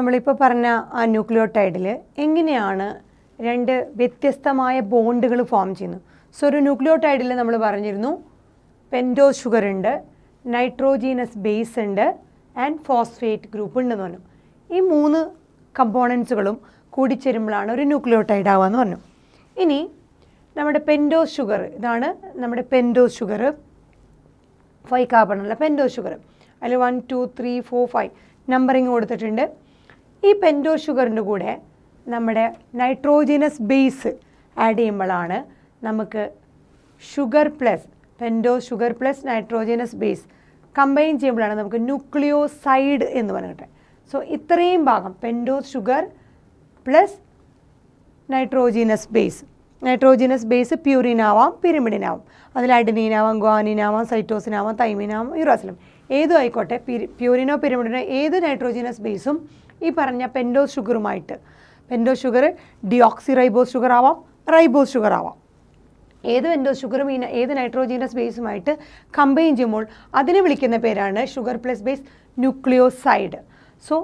നമ്മളിപ്പോൾ പറഞ്ഞ ആ ന്യൂക്ലിയോടൈഡിൽ എങ്ങനെയാണ് രണ്ട് വ്യത്യസ്തമായ ബോണ്ടുകൾ ഫോം ചെയ്യുന്നത്. സോ ഒരു ന്യൂക്ലിയോടൈഡിൽ നമ്മൾ പറഞ്ഞിരുന്നു പെൻറ്റോസ് ഷുഗർ ഉണ്ട്, നൈട്രോജീനസ് ബേസ് ഉണ്ട് ആൻഡ് ഫോസ്ഫേറ്റ് ഗ്രൂപ്പ് ഉണ്ടെന്ന് പറഞ്ഞു. ഈ മൂന്ന് കമ്പോണൻസുകളും കൂടിച്ചേരുമ്പോഴാണ് ഒരു ന്യൂക്ലിയോടൈഡ് ആവുകയെന്ന് പറഞ്ഞു. ഇനി നമ്മുടെ പെൻറ്റോസ് ഷുഗർ, ഇതാണ് നമ്മുടെ പെൻറ്റോസ് ഷുഗർ, 5 കാർബണുള്ള പെൻറ്റോസ് ഷുഗർ. അതിൽ 1 2 3 4 5 നമ്പറിങ് കൊടുത്തിട്ടുണ്ട്. ഈ പെൻറ്റോസ് ഷുഗറിൻ്റെ കൂടെ നമ്മുടെ നൈട്രോജനസ് ബേസ് ആഡ് ചെയ്യുമ്പോഴാണ് നമുക്ക് sugar plus pentose sugar plus nitrogenous base combine ചെയ്യുമ്പോഴാണ് നമുക്ക് ന്യൂക്ലിയോസൈഡ് എന്ന് പറഞ്ഞിട്ട്. സോ ഇത്രയും ഭാഗം pentose sugar plus nitrogenous base പ്യൂരിനാവാം, പിരിമിഡിനാവാം. അതിൽ അഡിനീനാവാം, ഗ്വാനിനാവാം, സൈറ്റോസിനാവാം, തൈമിനാവാം, യുറാസിലും ഏതും ആയിക്കോട്ടെ. പ്യൂരിനോ പിരിമിഡിനോ ഏത് നൈട്രോജീനസ് ബേസും ഈ പറഞ്ഞ പെൻറ്റോസ് ഷുഗറുമായിട്ട്, pentose sugar deoxyribose sugar ആവാം, റൈബോസ് ഷുഗർ ആവാം, ഏത് പെൻറ്റോസ് ഷുഗറും ഈ ഏത് നൈട്രോജീനസ് ബേസുമായിട്ട് കമ്പൈൻ ചെയ്യുമ്പോൾ അതിനെ വിളിക്കുന്ന പേരാണ് sugar plus base nucleoside. So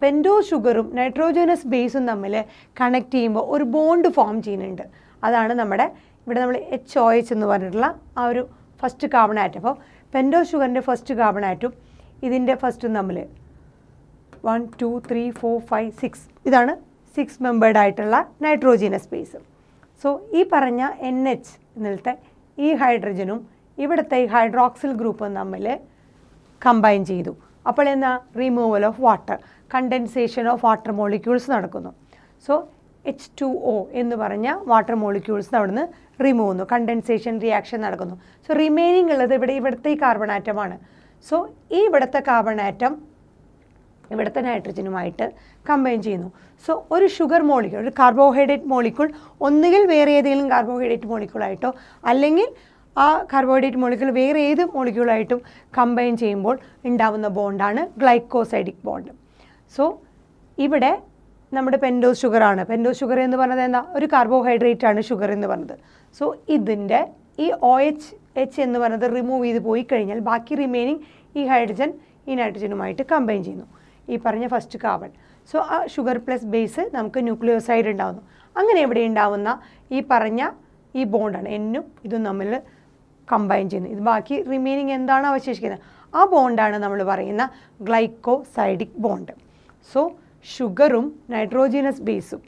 pentose ഷുഗറും നൈട്രോജനസ് ബേസും തമ്മിൽ കണക്ട് ചെയ്യുമ്പോൾ ഒരു ബോണ്ട് ഫോം ചെയ്യുന്നുണ്ട്. അതാണ് നമ്മുടെ ഇവിടെ നമ്മൾ HOH എന്ന് പറഞ്ഞിട്ടുള്ള ആ ഒരു ഫസ്റ്റ് കാർബൺ ആറ്റം. അപ്പോൾ പെൻറ്റോസ് ഷുഗറിൻ്റെ ഫസ്റ്റ് കാർബൺ ആറ്റും ഇതിൻ്റെ ഫസ്റ്റും തമ്മിൽ 1 2 3 4 5 6 ഇതാണ് 6 മെമ്പേർഡ് ആയിട്ടുള്ള നൈട്രോജീനസ് ബേസ്. സോ ഈ പറഞ്ഞ NH എന്നിലത്തെ ഈ ഹൈഡ്രജനും ഇവിടുത്തെ ഈ ഹൈഡ്രോക്സിൽ ഗ്രൂപ്പും തമ്മിൽ കമ്പൈൻ ചെയ്തു. അപ്പോൾ എന്നാ removal of water, condensation of water molecules നടക്കുന്നു. സോ H2O എന്ന് പറഞ്ഞ വാട്ടർ മോളിക്യൂൾസ് അവിടുന്ന് റിമൂവ് ചെയ്യുന്നു, കണ്ടൻസേഷൻ റിയാക്ഷൻ നടക്കുന്നു. സോ റിമൈനിങ് ഉള്ളത് ഇവിടുത്തെ ഈ കാർബൺ ആറ്റമാണ്. സോ ഈ ഇവിടുത്തെ കാർബൺ ആറ്റം ഇവിടുത്തെ നൈട്രജനുമായിട്ട് കമ്പൈൻ ചെയ്യുന്നു. സോ ഒരു ഷുഗർ മോളിക്യൂൾ, ഒരു കാർബോഹൈഡ്രേറ്റ് മോളിക്യൂൾ ഒന്നുകിൽ വേറെ ഏതെങ്കിലും കാർബോഹൈഡ്രേറ്റ് മോളിക്യൂളായിട്ടോ അല്ലെങ്കിൽ ആ കാർബോഹൈഡ്രേറ്റ് മോളിക്യൂൾ വേറെ ഏത് മോളിക്യൂളായിട്ടും കമ്പൈൻ ചെയ്യുമ്പോൾ ഉണ്ടാവുന്ന ബോണ്ടാണ് ഗ്ലൈക്കോസൈഡിക് ബോണ്ട്. സോ ഇവിടെ നമ്മുടെ പെൻറ്റോസ് ഷുഗറാണ്. പെൻറ്റോസ് ഷുഗർ എന്ന് പറഞ്ഞത് എന്താ, ഒരു കാർബോഹൈഡ്രേറ്റ് ആണ് ഷുഗർ എന്ന് പറഞ്ഞത്. സോ ഇതിൻ്റെ ഈ OH എന്ന് പറയുന്നത് റിമൂവ് ചെയ്ത് പോയി കഴിഞ്ഞാൽ ബാക്കി റിമൈനിങ് ഈ ഹൈഡ്രജൻ ഈ നൈട്രജനുമായിട്ട് കമ്പൈൻ ചെയ്യുന്നു, ഈ പറഞ്ഞ ഫസ്റ്റ് കാർബൺ. സോ ആ ഷുഗർ പ്ലസ് ബേസ് നമുക്ക് ന്യൂക്ലിയോസൈഡ് ഉണ്ടാകുന്നു. അങ്ങനെ ഇവിടെ ഉണ്ടാവുന്ന ഈ പറഞ്ഞ ഈ ബോണ്ടാണ് എന്നും ഇതും തമ്മിൽ കമ്പൈൻ ചെയ്യുന്നത്. ഇത് ബാക്കി റിമൈനിങ് എന്താണ് അവശേഷിക്കുന്നത്, ആ ബോണ്ടാണ് നമ്മൾ പറയുന്ന ഗ്ലൈക്കോസൈഡിക് ബോണ്ട്. സോ ഷുഗറും നൈട്രോജനസ് ബേസും,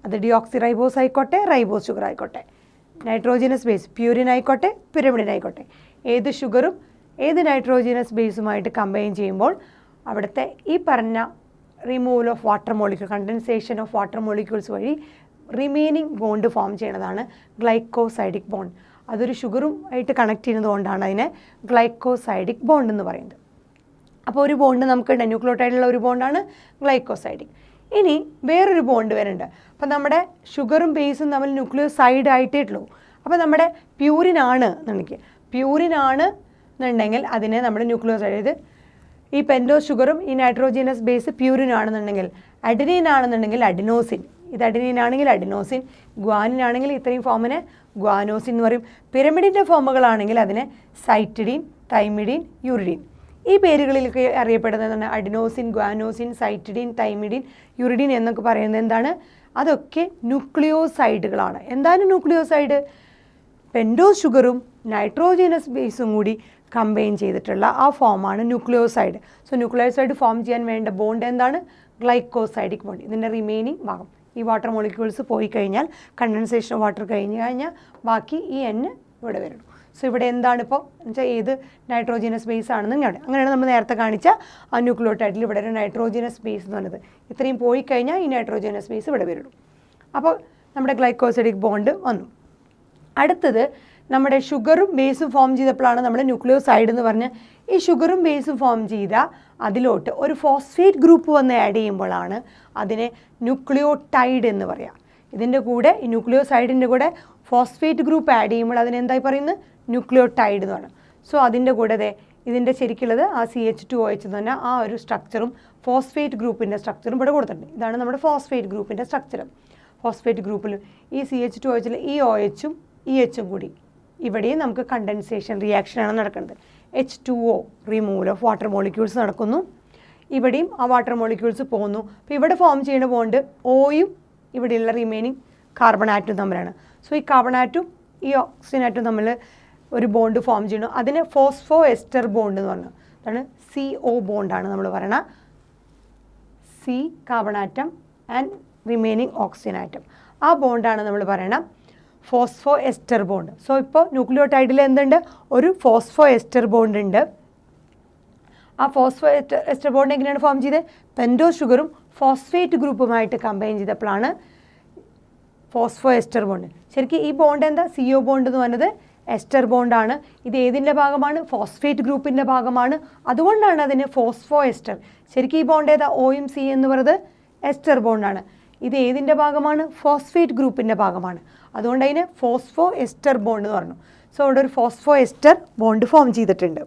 അത് ഡിയോക്സി റൈബോസ് ആയിക്കോട്ടെ, റൈബോസ് ഷുഗർ ആയിക്കോട്ടെ, നൈട്രോജനസ് ബേസ് പ്യൂരിൻ ആയിക്കോട്ടെ, പിരമിഡിൻ ആയിക്കോട്ടെ, ഏത് ഷുഗറും ഏത് നൈട്രോജനസ് ബേസുമായിട്ട് കമ്പൈൻ ചെയ്യുമ്പോൾ അവിടുത്തെ ഈ പറഞ്ഞ removal of water molecule, condensation of water molecules വഴി റിമൈനിങ് ബോണ്ട് ഫോം ചെയ്യുന്നതാണ് ഗ്ലൈക്കോസൈഡിക് ബോണ്ട്. അതൊരു ഷുഗറും ആയിട്ട് കണക്ട് ചെയ്യുന്നതുകൊണ്ടാണ് അതിനെ ഗ്ലൈക്കോസൈഡിക് ബോണ്ട് എന്ന് പറയുന്നത്. അപ്പോൾ ഒരു ബോണ്ട് നമുക്കുണ്ട്, ന്യൂക്ലിയോടൈഡിലുള്ള ഒരു ബോണ്ടാണ് ഗ്ലൈക്കോസൈഡിക്. ഇനി വേറൊരു ബോണ്ട് വരുന്നുണ്ട്. അപ്പോൾ നമ്മുടെ ഷുഗറും ബേസും തമ്മിൽ ന്യൂക്ലിയോസൈഡ് ആയിട്ടേ ഉള്ളൂ. അപ്പോൾ നമ്മുടെ പ്യൂരിനാണ് എന്നുണ്ടെങ്കിൽ അതിനെ നമ്മൾ ന്യൂക്ലിയോസൈഡ്, ഈ പെൻറ്റോസ് ഷുഗറും ഈ നൈട്രോജനസ് ബേസ് പ്യൂരിൻ ആണെന്നുണ്ടെങ്കിൽ, അഡിനീൻ ആണെന്നുണ്ടെങ്കിൽ അഡിനോസിൻ, ഇത് അഡിനീൻ ആണെങ്കിൽ അഡിനോസിൻ, ഗ്വാനിൻ ആണെങ്കിൽ ഇത്രയും ഫോമിനെ ഗ്വാനോസിൻ എന്ന് പറയും. പിരമിഡിൻ്റെ ഫോമുകളാണെങ്കിൽ അതിനെ സൈറ്റിഡിൻ, തൈമിഡിൻ, യുറിഡിൻ, ഈ പേരുകളിലൊക്കെ അറിയപ്പെടുന്നതാണ്. അഡിനോസിൻ, ഗ്വാനോസിൻ, സൈറ്റിഡിൻ, തൈമിഡിൻ, യുറിഡിൻ എന്നൊക്കെ പറയുന്നത് എന്താണ്, അതൊക്കെ ന്യൂക്ലിയോസൈഡുകളാണ്. എന്താണ് ന്യൂക്ലിയോസൈഡ്? പെൻറ്റോസ് ഷുഗറും നൈട്രോജനസ് ബേസും കൂടി കമ്പൈൻ ചെയ്തിട്ടുള്ള ആ ഫോമാണ് ന്യൂക്ലിയോസൈഡ്. സോ ന്യൂക്ലിയോസൈഡ് ഫോം ചെയ്യാൻ വേണ്ട ബോണ്ട് എന്താണ്? Glycosidic bond. ഇതിൻ്റെ റിമൈനിങ് ഭാഗം ഈ വാട്ടർ മോളിക്യൂൾസ് പോയി കഴിഞ്ഞാൽ, കണ്ടൻസേഷൻ ഓഫ് വാട്ടർ കഴിഞ്ഞ് കഴിഞ്ഞാൽ ബാക്കി ഈ N ഇവിടെ വരുന്നു. സോ ഇവിടെ എന്താണ് ഇപ്പോൾ വെച്ചാൽ ഏത് നൈട്രോജനസ് ബേസ് ആണെന്ന് അവിടെ, അങ്ങനെയാണ് നമ്മൾ നേരത്തെ കാണിച്ച ആ ന്യൂക്ലിയോടൈഡിൽ ഇവിടെ ഒരു നൈട്രോജനസ് ബേസ് എന്ന് പറഞ്ഞത്. ഇത്രയും പോയി കഴിഞ്ഞാൽ ഈ നൈട്രോജനസ് ബേസ് ഇവിടെ വരുള്ളൂ. അപ്പോൾ നമ്മുടെ ഗ്ലൈക്കോസൈഡിക് ബോണ്ട് വന്നു. അടുത്തത് നമ്മുടെ ഷുഗറും ബേസും ഫോം ചെയ്തപ്പോഴാണ് നമ്മൾ ന്യൂക്ലിയോസൈഡ് എന്ന് പറഞ്ഞ് ഈ ഷുഗറും ബേസും ഫോം ചെയ്ത അതിലോട്ട് ഒരു ഫോസ്ഫേറ്റ് ഗ്രൂപ്പ് വന്ന് ആഡ് ചെയ്യുമ്പോഴാണ് അതിനെ ന്യൂക്ലിയോടൈഡ് എന്ന് പറയുക. ഇതിൻ്റെ കൂടെ ഈ ന്യൂക്ലിയോസൈഡിൻ്റെ കൂടെ ഫോസ്ഫേറ്റ് ഗ്രൂപ്പ് ആഡ് ചെയ്യുമ്പോൾ അതിനെന്തായി പറയുന്നത്? ന്യൂക്ലിയോടൈഡ് എന്ന് പറയുന്നത്. സോ അതിൻ്റെ കൂടെ ഇതിൻ്റെ ശരിക്കുള്ളത് ആ CH2OH എന്ന് പറഞ്ഞാൽ ആ ഒരു സ്ട്രക്ചറും ഫോസ്ഫേറ്റ് ഗ്രൂപ്പിൻ്റെ സ്ട്രക്ചറും ഇവിടെ കൊടുത്തിട്ടുണ്ട്. ഇതാണ് നമ്മുടെ ഫോസ്ഫേറ്റ് ഗ്രൂപ്പിൻ്റെ സ്ട്രക്ചർ. ഫോസ്ഫേറ്റ് ഗ്രൂപ്പിൽ ഈ CH2OH ഈ OHും ഈ Hഉം കൂടി ഇവിടെയും നമുക്ക് കണ്ടൻസേഷൻ റിയാക്ഷനാണ് നടക്കുന്നത്. H2O removal of water molecules നടക്കുന്നു. ഇവിടെയും ആ വാട്ടർ മോളിക്യൂൾസ് പോകുന്നു. അപ്പോൾ ഇവിടെ ഫോം ചെയ്യുന്ന ബോണ്ട് ഓയും ഇവിടെയുള്ള റിമൈനിങ് കാർബൺ ആറ്റവും തമ്മിലാണ്. സോ ഈ കാർബൺ ആറ്റും ഈ ഓക്സിജൻ ആറ്റും തമ്മിൽ ഒരു ബോണ്ട് ഫോം ചെയ്യുന്നു. അതിന് ഫോസ്ഫോ എസ്റ്റർ ബോണ്ട് എന്ന് പറഞ്ഞു. അതാണ് CO ബോണ്ടാണ് നമ്മൾ പറയണത്. C carbon atom and remaining oxygen atom. ആ ബോണ്ടാണ് നമ്മൾ പറയണം ഫോസ്ഫോ എസ്റ്റർ ബോണ്ട്. സോ ഇപ്പോൾ ന്യൂക്ലിയോടൈഡിൽ എന്തുണ്ട്? ഒരു ഫോസ്ഫോ എസ്റ്റർ ബോണ്ട് ഉണ്ട്. ആ ഫോസ്ഫോ എസ്റ്റർ ബോണ്ട് എങ്ങനെയാണ് ഫോം ചെയ്തത്? പെൻറ്റോസ് ഷുഗറും ഫോസ്ഫേറ്റ് ഗ്രൂപ്പുമായിട്ട് കമ്പൈൻ ചെയ്തപ്പോഴാണ് ഫോസ്ഫോ എസ്റ്റർ ബോണ്ട്. ശരിക്കും ഈ ബോണ്ട് എന്താ? CO ബോണ്ട് എന്ന് പറഞ്ഞത് എസ്റ്റർ ബോണ്ടാണ്. ഇത് ഏതിൻ്റെ ഭാഗമാണ്? ഫോസ്ഫേറ്റ് ഗ്രൂപ്പിൻ്റെ ഭാഗമാണ്. അതുകൊണ്ടാണ് അതിന് ഫോസ്ഫോ എസ്റ്റർ. ശരിക്കും ഈ ബോണ്ട് ഏതാ? ഓയും C എന്ന് പറയുന്നത് എസ്റ്റർ ബോണ്ടാണ്. ഇത് ഏതിൻ്റെ ഭാഗമാണ്? ഫോസ്ഫേറ്റ് ഗ്രൂപ്പിൻ്റെ ഭാഗമാണ്. അതുകൊണ്ട് അതിന് ഫോസ്ഫോ എസ്റ്റർ ബോണ്ട് എന്ന് പറഞ്ഞു. സോ അവിടെ ഒരു ഫോസ്ഫോ എസ്റ്റർ ബോണ്ട് ഫോം ചെയ്തിട്ടുണ്ട്.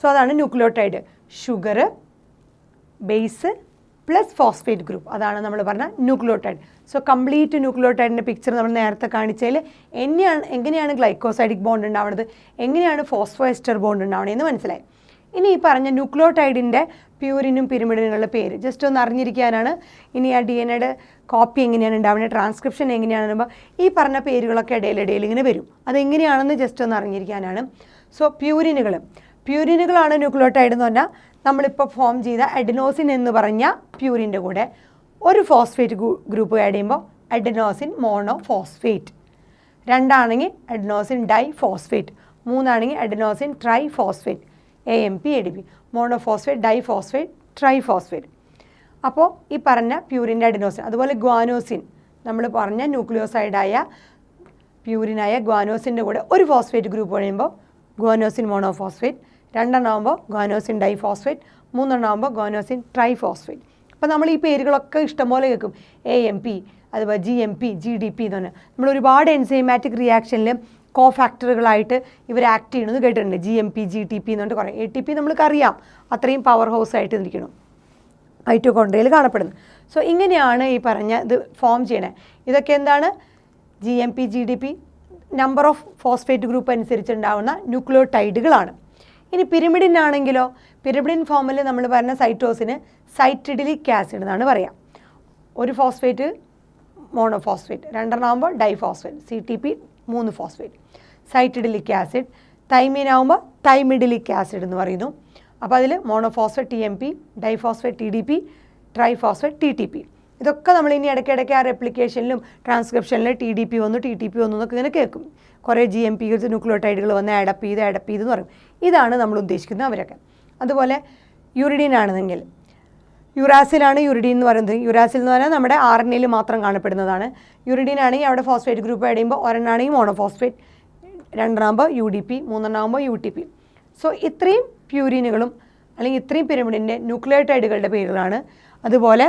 സോ അതാണ് nucleotide. Sugar, base plus phosphate group, അതാണ് നമ്മൾ പറഞ്ഞ ന്യൂക്ലിയോടൈഡ്. സോ കംപ്ലീറ്റ് ന്യൂക്ലിയോടൈഡിൻ്റെ പിക്ചർ നമ്മൾ നേരത്തെ കാണിച്ചതിൽ എങ്ങനെയാണ് ഗ്ലൈക്കോസൈഡിക് ബോണ്ട് ഉണ്ടാവുന്നത്, എങ്ങനെയാണ് ഫോസ്ഫോ എസ്റ്റർ ബോണ്ട് ഉണ്ടാവണതെന്ന് മനസ്സിലായി. ഇനി ഈ പറഞ്ഞ ന്യൂക്ലിയോടൈഡിൻ്റെ പ്യൂരിനും പിരിമിഡിനുകളുടെ പേര് ജസ്റ്റ് ഒന്ന് അറിഞ്ഞിരിക്കാനാണ്. ഇനി ആ DNA കോപ്പി എങ്ങനെയാണ് ഉണ്ടാവുന്നത്, ട്രാൻസ്ക്രിപ്ഷൻ എങ്ങനെയാണ്, ഈ പറഞ്ഞ പേരുകളൊക്കെ ഇടയിലിടയിൽ ഇങ്ങനെ വരും. അതെങ്ങനെയാണെന്ന് ജസ്റ്റ് ഒന്ന് അറിഞ്ഞിരിക്കാനാണ്. സോ പ്യൂരിനുകളാണ് ന്യൂക്ലിയോടൈഡ് എന്ന് പറഞ്ഞാൽ നമ്മളിപ്പോൾ ഫോം ചെയ്ത അഡിനോസിൻ എന്ന് പറഞ്ഞ പ്യൂരിൻ്റെ കൂടെ ഒരു ഫോസ്ഫേറ്റ് ഗ്രൂപ്പ് ആഡ് ചെയ്യുമ്പോൾ അഡിനോസിൻ മോണോ ഫോസ്ഫേറ്റ്, രണ്ടാണെങ്കിൽ അഡിനോസിൻ ഡൈ ഫോസ്ഫേറ്റ്, മൂന്നാണെങ്കിൽ adenosine triphosphate, AMP ADP, monophosphate, diphosphate, triphosphate. അപ്പോൾ ഈ പറഞ്ഞ പ്യൂരിൻ്റെ അഡിനോസിൻ. അതുപോലെ ഗ്വാനോസിൻ, നമ്മൾ പറഞ്ഞ ന്യൂക്ലിയോസൈഡായ പ്യൂരിനായ ഗ്വാനോസിൻ്റെ കൂടെ ഒരു ഫോസ്ഫേറ്റ് ഗ്രൂപ്പ് കഴിയുമ്പോൾ ഗ്വാനോസിൻ മോണോഫോസ്ഫേറ്റ്, രണ്ടെണ്ണമാകുമ്പോൾ ഗ്വാനോസിൻ ഡൈഫോസ്ഫേറ്റ്, മൂന്നെണ്ണമാകുമ്പോൾ ഗ്വാനോസിൻ ട്രൈഫോസ്ഫേറ്റ്. അപ്പോൾ നമ്മൾ ഈ പേരുകളൊക്കെ ഇഷ്ടംപോലെ കേൾക്കും. AMP, അതുപോലെ GMP, GDP എന്ന് പറഞ്ഞാൽ നമ്മൾ ഒരുപാട് എൻസൈമാറ്റിക് റിയാക്ഷനിൽ കോഫാക്ടറുകളായിട്ട് ഇവർ ആക്ട് ചെയ്യണമെന്ന് കേട്ടിട്ടുണ്ട്. GMP, GTP എന്ന് പറഞ്ഞിട്ട് കുറേ. ATP നമ്മൾക്ക് അറിയാം, അത്രയും പവർ ഹൗസ് ആയിട്ട് നിൽക്കണം, മൈറ്റോകോൺഡ്രിയയിൽ കാണപ്പെടുന്നു. സോ ഇങ്ങനെയാണ് ഈ പറഞ്ഞ ഇത് ഫോം ചെയ്യണേ. ഇതൊക്കെ എന്താണ്? GMP, GDP number of phosphate group അനുസരിച്ചുണ്ടാവുന്ന ന്യൂക്ലിയോടൈഡുകളാണ്. ഇനി പിരിമിഡിനാണെങ്കിലോ, പിരിമിഡിൻ ഫോമിൽ നമ്മൾ പറഞ്ഞ സൈറ്റോസിന് സൈറ്റിഡിലിക് ആസിഡ് എന്നാണ് പറയാം. ഒരു ഫോസ്ഫേറ്റ് മോണോഫോസ്ഫേറ്റ്, രണ്ടെണ്ണമാകുമ്പോൾ diphosphate, CTP 3 phosphate, cytidylic acid. തൈമീനാകുമ്പോൾ തൈമിഡിലിക് ആസിഡ് എന്ന് പറയുന്നു. അപ്പോൾ അതിൽ monophosphate TMP, diphosphate TDP, triphosphate TTP. ഇതൊക്കെ നമ്മൾ ഇനി ഇടയ്ക്കിടയ്ക്ക് ആ റെപ്ലിക്കേഷനിലും ട്രാൻസ്ക്രിപ്ഷനിലും TDP വന്നു TTP വന്നു എന്നൊക്കെ ഇങ്ങനെ കേൾക്കും. കുറേ GMP ന്യൂക്ലിയോടൈഡുകൾ വന്ന് അഡപ്പ് ചെയ്ത് എന്ന് പറയും. ഇതാണ് നമ്മൾ ഉദ്ദേശിക്കുന്നത് അവരൊക്കെ. അതുപോലെ യുറിഡിൻ ആണെന്നെങ്കിൽ യുറാസിലാണ് യുറിഡിൻ എന്ന് പറയുന്നത്. യുറാസിൽ എന്ന് പറഞ്ഞാൽ നമ്മുടെ RNAയിൽ മാത്രം കാണപ്പെടുന്നതാണ്. യുറിഡിൻ ആണെങ്കിൽ അവിടെ ഫോസ്ഫേറ്റ് ഗ്രൂപ്പ് ആഡ് ചെയ്യുമ്പോൾ ഒരെണ്ണാണെങ്കിൽ മോണോഫോസ്ഫേറ്റ്, രണ്ടെണ്ണമാകുമ്പോൾ UDP, മൂന്നെണ്ണമാകുമ്പോൾ UTP. സോ ഇത്രയും പ്യൂരിനുകളും അല്ലെങ്കിൽ ഇത്രയും പിരമിഡിൻ്റെ ന്യൂക്ലിയോടൈഡുകളുടെ പേരുകളാണ്. അതുപോലെ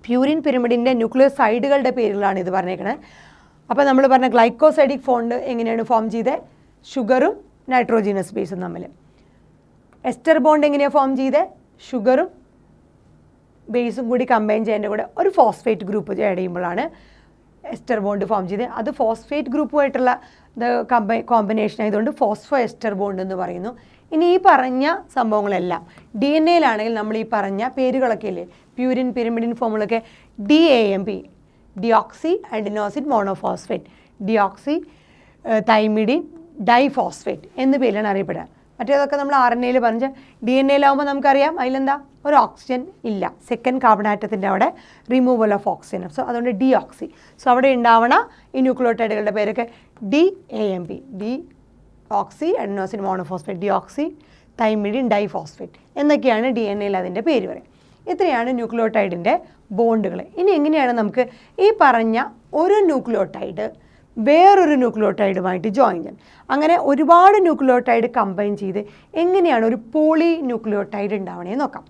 പ്യൂരിൻ പിരമിഡിൻ്റെ ന്യൂക്ലിയോസൈഡുകളുടെ പേരുകളാണ് ഇത് പറഞ്ഞേക്കണത്. അപ്പോൾ നമ്മൾ പറഞ്ഞ ഗ്ലൈക്കോസൈഡിക് ബോണ്ട് എങ്ങനെയാണ് ഫോം ചെയ്തത്? ഷുഗറും നൈട്രോജീനസ് ബേസും തമ്മിൽ. എസ്റ്റർ ബോണ്ട് എങ്ങനെയാണ് ഫോം ചെയ്തത്? ഷുഗറും ബേസും കൂടി കമ്പൈൻ ചെയ്യുന്നതിൻ്റെ കൂടെ ഒരു ഫോസ്ഫേറ്റ് ഗ്രൂപ്പ് ആഡ് ചെയ്യുമ്പോഴാണ് എസ്റ്റർ ബോണ്ട് ഫോം ചെയ്തത്. അത് ഫോസ്ഫേറ്റ് ഗ്രൂപ്പുമായിട്ടുള്ള കോമ്പിനേഷൻ ആയതുകൊണ്ട് ഫോസ്ഫോ എസ്റ്റർ ബോണ്ട് എന്ന് പറയുന്നു. ഇനി ഈ പറഞ്ഞ സംഭവങ്ങളെല്ലാം DNA-യിലാണെങ്കിൽ നമ്മൾ ഈ പറഞ്ഞ പേരുകളൊക്കെ ഇല്ലേ, പ്യൂരിൻ പിരമിഡിൻ ഫോമുകളൊക്കെ DAMP, deoxyadenosine monophosphate, deoxythymidine diphosphate എന്ന പേരിലാണ് അറിയപ്പെടുക. മറ്റേതൊക്കെ നമ്മൾ RNA-യിൽ പറഞ്ഞ DNA-യിലാവുമ്പോൾ നമുക്കറിയാം അതിലെന്താ ഒരു ഓക്സിജൻ ഇല്ല, സെക്കൻഡ് കാർബൺ ആറ്റത്തിൻ്റെ അവിടെ റിമൂവൽ ഓഫ് ഓക്സിജൻ. സോ അതുകൊണ്ട് ഡിയോക്സി. സോ അവിടെ ഉണ്ടാവണ ഈ ന്യൂക്ലിയോടൈഡുകളുടെ പേരൊക്കെ DAMP, deoxyadenosine monophosphate, deoxythymidine diphosphate എന്നൊക്കെയാണ് DNA-യിൽ അതിൻ്റെ പേര് പറയും. ഇത്രയാണ് ന്യൂക്ലിയോടൈഡിൻ്റെ ബോണ്ടുകൾ. ഇനി എങ്ങനെയാണ് നമുക്ക് ഈ പറഞ്ഞ ഒരു ന്യൂക്ലിയോടൈഡ് വേറൊരു ന്യൂക്ലിയോടൈഡുമായിട്ട് ജോയിൻ ചെയ്യാൻ? അങ്ങനെ ഒരുപാട് ന്യൂക്ലിയോടൈഡ് കമ്പൈൻ ചെയ്ത് എങ്ങനെയാണ് ഒരു പോളി ന്യൂക്ലിയോടൈഡ് ഉണ്ടാവണേ നോക്കാം.